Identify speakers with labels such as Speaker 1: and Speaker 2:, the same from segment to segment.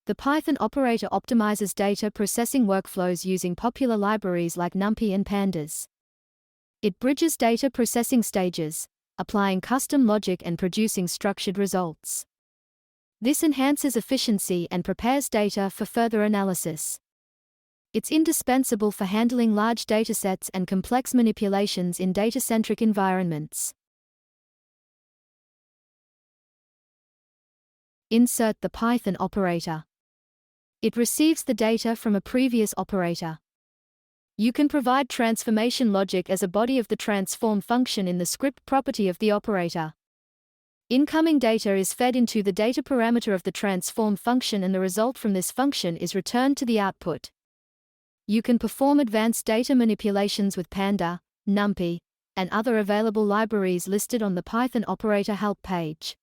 Speaker 1: The Python operator optimizes data processing workflows using popular libraries like NumPy and Pandas. It bridges data processing stages, applying custom logic and producing structured results. This enhances efficiency and prepares data for further analysis. It's indispensable for handling large datasets and complex manipulations in data-centric environments. Insert the Python operator. It receives the data from a previous operator. You can provide transformation logic as a body of the transform function in the script property of the operator. Incoming data is fed into the data parameter of the transform function and the result from this function is returned to the output. You can perform advanced data manipulations with Panda, NumPy, and other available libraries listed on the Python operator help page.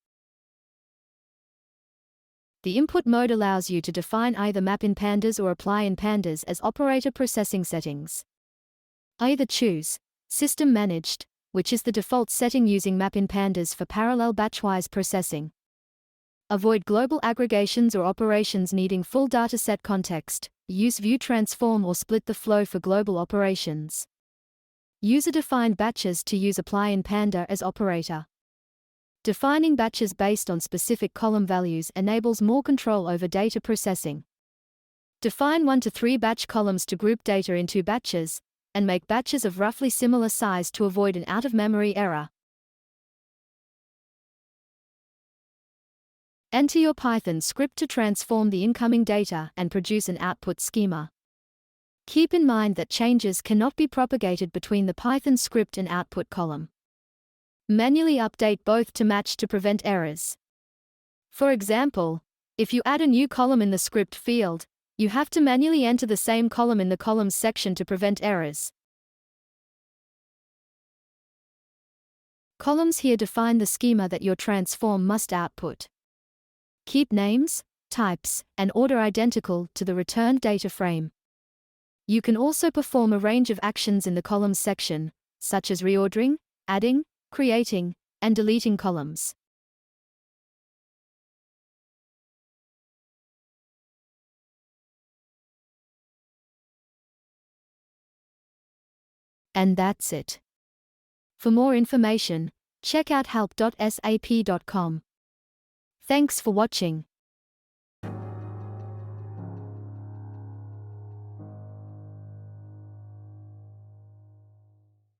Speaker 1: The input mode allows you to define either map in Pandas or apply in Pandas as operator processing settings. Either choose System Managed, which is the default setting using map in Pandas for parallel batchwise processing. Avoid global aggregations or operations needing full dataset context. Use View Transform or Split the Flow for global operations. User-defined batches to use apply in Panda as operator. Defining batches based on specific column values enables more control over data processing. Define 1 to 3 batch columns to group data into batches, and make batches of roughly similar size to avoid an out-of-memory error. Enter your Python script to transform the incoming data and produce an output schema. Keep in mind that changes cannot be propagated between the Python script and output column. Manually update both to match to prevent errors. For example, if you add a new column in the script field, you have to manually enter the same column in the columns section to prevent errors. Columns here define the schema that your transform must output. Keep names, types, and order identical to the returned data frame. You can also perform a range of actions in the columns section, such as reordering, adding, creating, and deleting columns. And that's it. For more information, check out help.sap.com. Thanks for watching.